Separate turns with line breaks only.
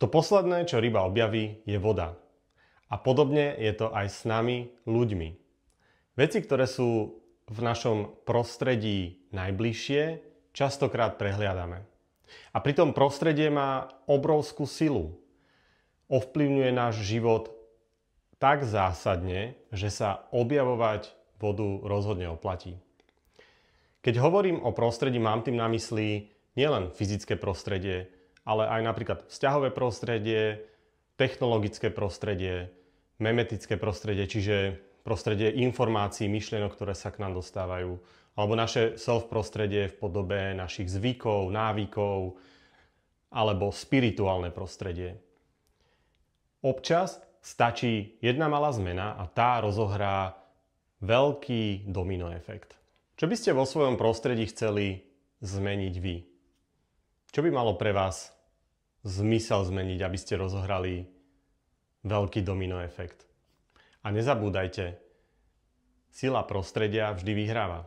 To posledné, čo ryba objaví, je voda. A podobne je to aj s nami, ľuďmi. Veci, ktoré sú v našom prostredí najbližšie, častokrát prehliadame. A pritom prostredie má obrovskú silu. Ovplyvňuje náš život tak zásadne, že sa objavovať vodu rozhodne oplatí. Keď hovorím o prostredí, mám tým na mysli nielen fyzické prostredie, ale aj napríklad vzťahové prostredie, technologické prostredie, memetické prostredie, čiže prostredie informácií, myšlienok, ktoré sa k nám dostávajú, alebo naše self-prostredie v podobe našich zvykov, návykov, alebo spirituálne prostredie. Občas stačí jedna malá zmena a tá rozohrá veľký domino efekt. Čo by ste vo svojom prostredí chceli zmeniť vy? Čo by malo pre vás zmysel zmeniť, aby ste rozohrali veľký domino efekt? A nezabúdajte, sila prostredia vždy vyhráva.